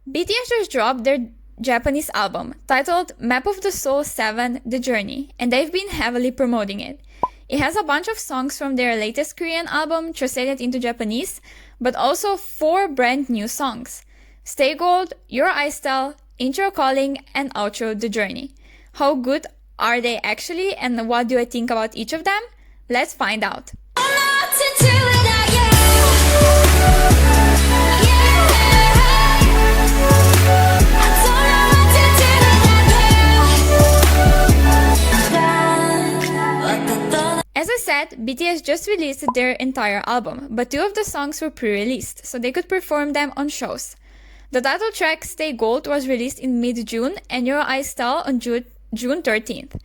BTS just dropped their Japanese album titled Map of the Soul 7 The Journey, and they've been heavily promoting it. It has a bunch of songs from their latest Korean album translated into Japanese, but also 4 brand new songs: Stay Gold, Your Eyes Tell, Intro Calling, and Outro The Journey. How good are they actually, and what do I think about each of them? Let's find out. As I said, BTS just released their entire album, but 2 of the songs were pre-released, so they could perform them on shows. The title track Stay Gold was released in mid-June, and Your Eyes Tell on June 13th.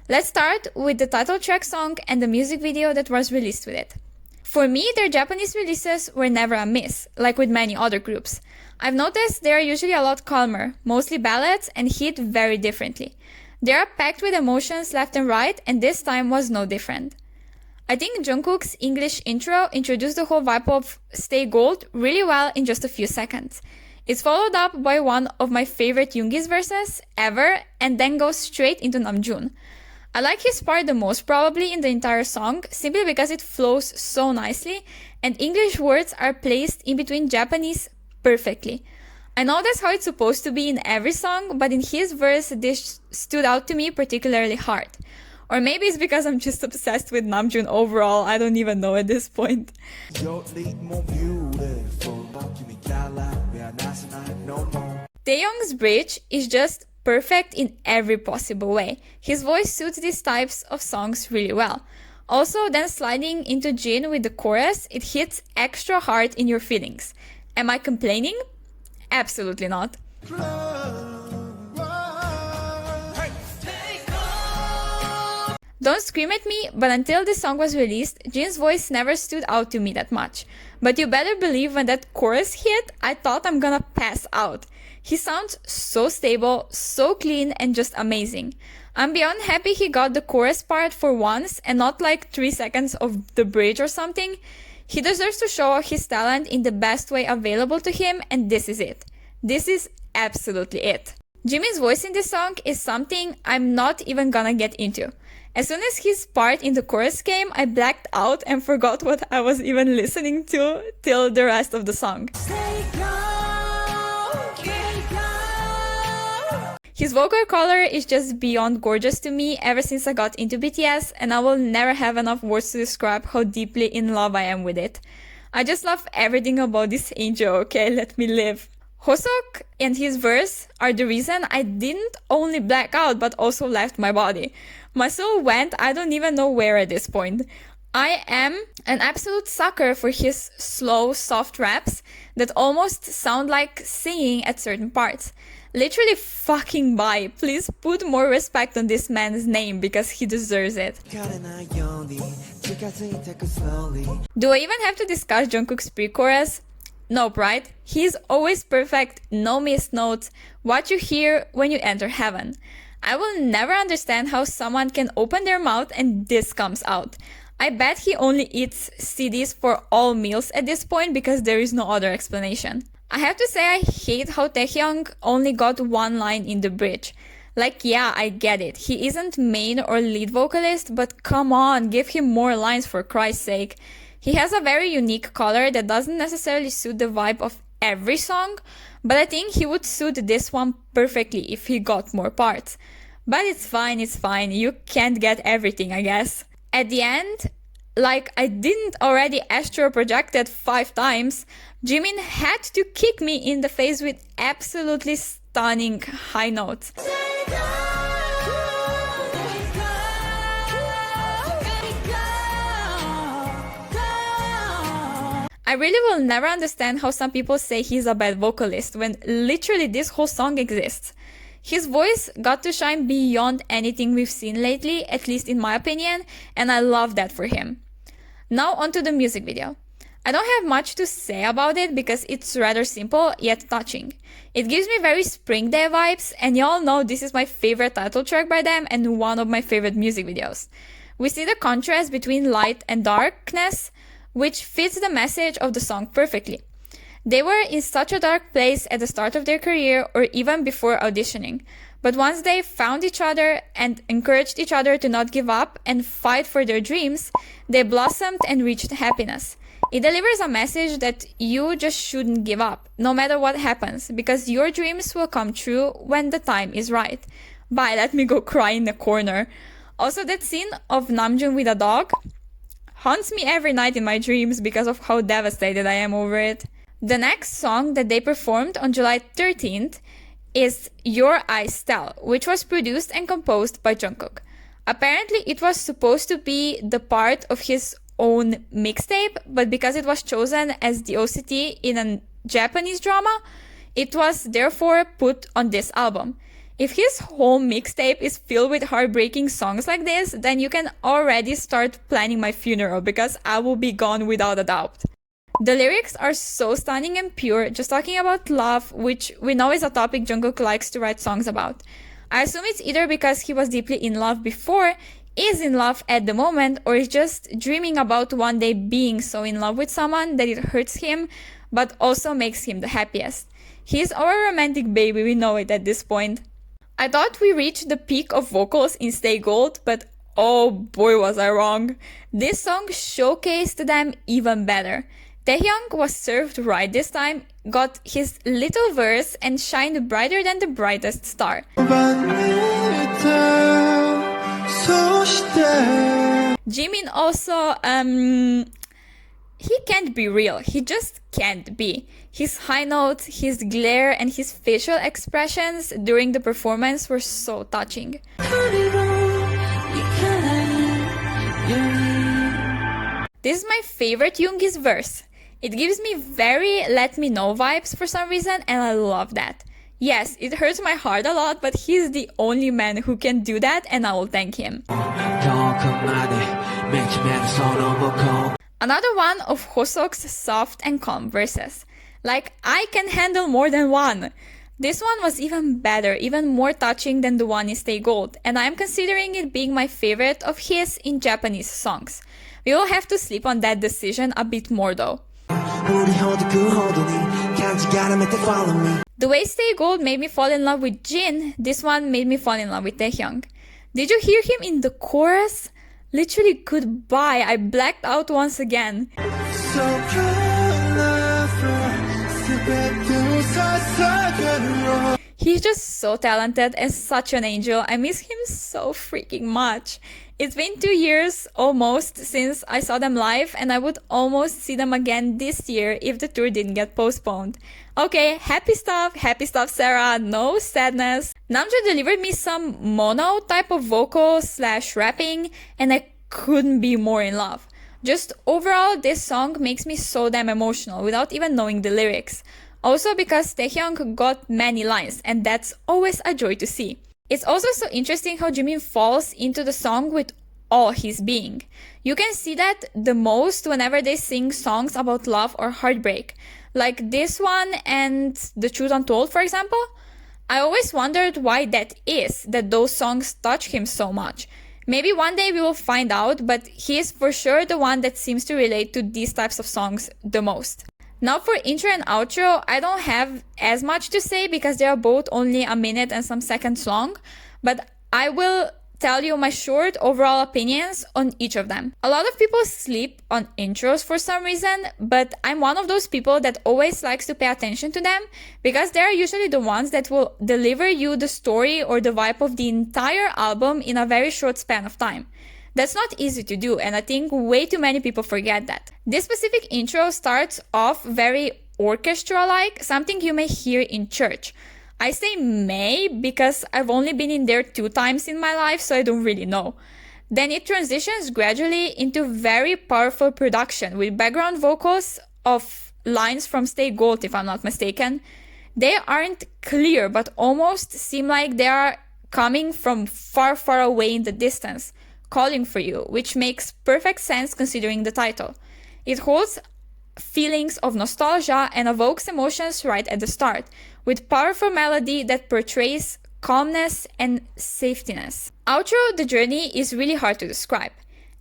Let's start with the title track song and the music video that was released with it. For me, their Japanese releases were never a miss, like with many other groups. I've noticed they are usually a lot calmer, mostly ballads, and hit very differently. They are packed with emotions left and right, and this time was no different. I think Jungkook's English intro introduced the whole vibe of Stay Gold really well in just a few seconds. It's followed up by one of my favorite Yoongi's verses ever, and then goes straight into Namjoon. I like his part the most probably in the entire song, simply because it flows so nicely, and English words are placed in between Japanese perfectly. I know that's how it's supposed to be in every song, but in his verse this stood out to me particularly hard. Or maybe it's because I'm just obsessed with Namjoon overall, I don't even know at this point. Taehyung's bridge is just perfect in every possible way. His voice suits these types of songs really well. Also, then sliding into Jin with the chorus, it hits extra hard in your feelings. Am I complaining? Absolutely not. Don't scream at me, but until this song was released, Jin's voice never stood out to me that much. But you better believe when that chorus hit, I thought I'm gonna pass out. He sounds so stable, so clean, and just amazing. I'm beyond happy he got the chorus part for once and not like 3 seconds of the bridge or something. He deserves to show off his talent in the best way available to him, and this is it. This is absolutely it. Jimin's voice in this song is something I'm not even gonna get into. As soon as his part in the chorus came, I blacked out and forgot what I was even listening to till the rest of the song. His vocal color is just beyond gorgeous to me ever since I got into BTS, and I will never have enough words to describe how deeply in love I am with it. I just love everything about this angel, okay? Let me live. Hoseok and his verse are the reason I didn't only black out but also left my body. My soul went I don't even know where at this point. I am an absolute sucker for his slow, soft raps that almost sound like singing at certain parts. Literally fucking bye. Please put more respect on this man's name because he deserves it. Do I even have to discuss Jungkook's pre-chorus? Nope, right? He's always perfect, no missed notes, what you hear when you enter heaven. I will never understand how someone can open their mouth and this comes out. I bet he only eats CDs for all meals at this point because there is no other explanation. I have to say I hate how Taehyung only got one line in the bridge. Like, yeah, I get it. He isn't main or lead vocalist, but come on, give him more lines for Christ's sake. He has a very unique color that doesn't necessarily suit the vibe of every song, but I think he would suit this one perfectly if he got more parts. But it's fine, you can't get everything, I guess. At the end, like I didn't already astral projected 5 times, Jimin had to kick me in the face with absolutely stunning high notes. I really will never understand how some people say he's a bad vocalist when literally this whole song exists. His voice got to shine beyond anything we've seen lately, at least in my opinion, and I love that for him. Now onto the music video. I don't have much to say about it because it's rather simple yet touching. It gives me very Spring Day vibes, and y'all know this is my favorite title track by them and one of my favorite music videos. We see the contrast between light and darkness, which fits the message of the song perfectly. They were in such a dark place at the start of their career or even before auditioning. But once they found each other and encouraged each other to not give up and fight for their dreams, they blossomed and reached happiness. It delivers a message that you just shouldn't give up, no matter what happens, because your dreams will come true when the time is right. Bye, let me go cry in the corner. Also, that scene of Namjoon with a dog haunts me every night in my dreams because of how devastated I am over it. The next song that they performed on July 13th is Your Eyes Tell, which was produced and composed by Jungkook. Apparently, it was supposed to be the part of his own mixtape, but because it was chosen as the OCT in a Japanese drama, it was therefore put on this album. If his whole mixtape is filled with heartbreaking songs like this, then you can already start planning my funeral because I will be gone without a doubt. The lyrics are so stunning and pure, just talking about love, which we know is a topic Jungkook likes to write songs about. I assume it's either because he was deeply in love before, is in love at the moment, or is just dreaming about one day being so in love with someone that it hurts him, but also makes him the happiest. He's our romantic baby, we know it at this point. I thought we reached the peak of vocals in Stay Gold, but oh boy was I wrong. This song showcased them even better. Taehyung was served right this time, got his little verse, and shined brighter than the brightest star. Jimin also, he can't be real. He just can't be. His high notes, his glare, and his facial expressions during the performance were so touching. This is my favorite Yoongi's verse. It gives me very Let Me Know vibes for some reason, and I love that. Yes, it hurts my heart a lot, but he's the only man who can do that, and I will thank him. Another one of Hoseok's soft and calm verses. Like, I can handle more than one. This one was even better, even more touching than the one in Stay Gold, and I'm considering it being my favorite of his in Japanese songs. We will have to sleep on that decision a bit more though. The way Stay Gold made me fall in love with Jin, this one made me fall in love with Taehyung. Did you hear him in the chorus? Literally goodbye, I blacked out once again. He's just so talented and such an angel. I miss him so freaking much. It's been 2 years almost since I saw them live, and I would almost see them again this year if the tour didn't get postponed. Okay, happy stuff, Sarah, no sadness. Namjoon delivered me some mono type of vocal / rapping, and I couldn't be more in love. Just overall, this song makes me so damn emotional without even knowing the lyrics. Also because Taehyung got many lines, and that's always a joy to see. It's also so interesting how Jimin falls into the song with all his being. You can see that the most whenever they sing songs about love or heartbreak. Like this one and The Truth Untold, for example. I always wondered why that is, that those songs touch him so much. Maybe one day we will find out, but he is for sure the one that seems to relate to these types of songs the most. Now for intro and outro, I don't have as much to say because they are both only a minute and some seconds long, but I will tell you my short overall opinions on each of them. A lot of people sleep on intros for some reason, but I'm one of those people that always likes to pay attention to them because they are usually the ones that will deliver you the story or the vibe of the entire album in a very short span of time. That's not easy to do, and I think way too many people forget that. This specific intro starts off very orchestra-like, something you may hear in church. I say may because I've only been in there 2 times in my life, so I don't really know. Then it transitions gradually into very powerful production with background vocals of lines from Stay Gold, if I'm not mistaken. They aren't clear, but almost seem like they are coming from far, far away in the distance, calling for you, which makes perfect sense considering the title. It holds feelings of nostalgia and evokes emotions right at the start, with powerful melody that portrays calmness and safetyness. Outro, the journey, is really hard to describe.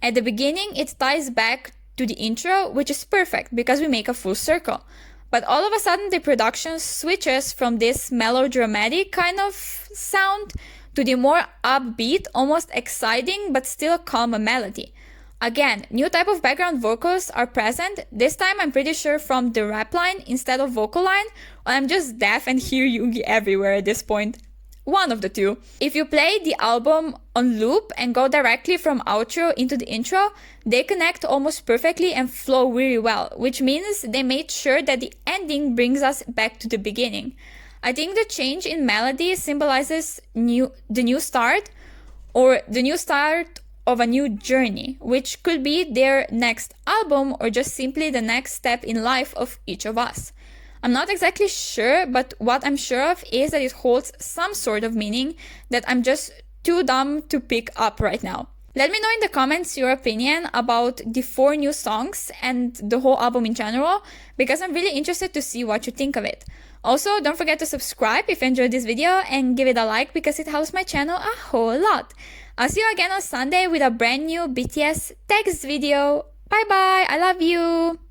At the beginning, it ties back to the intro, which is perfect because we make a full circle. But all of a sudden the production switches from this melodramatic kind of sound to the more upbeat, almost exciting, but still calm melody. Again, new type of background vocals are present, this time I'm pretty sure from the rap line instead of vocal line, or I'm just deaf and hear Yoongi everywhere at this point. One of the two. If you play the album on loop and go directly from outro into the intro, they connect almost perfectly and flow really well, which means they made sure that the ending brings us back to the beginning. I think the change in melody symbolizes the new start, or the new start of a new journey, which could be their next album or just simply the next step in life of each of us. I'm not exactly sure, but what I'm sure of is that it holds some sort of meaning that I'm just too dumb to pick up right now. Let me know in the comments your opinion about the 4 new songs and the whole album in general, because I'm really interested to see what you think of it. Also, don't forget to subscribe if you enjoyed this video and give it a like because it helps my channel a whole lot. I'll see you again on Sunday with a brand new BTS text video. Bye bye, I love you!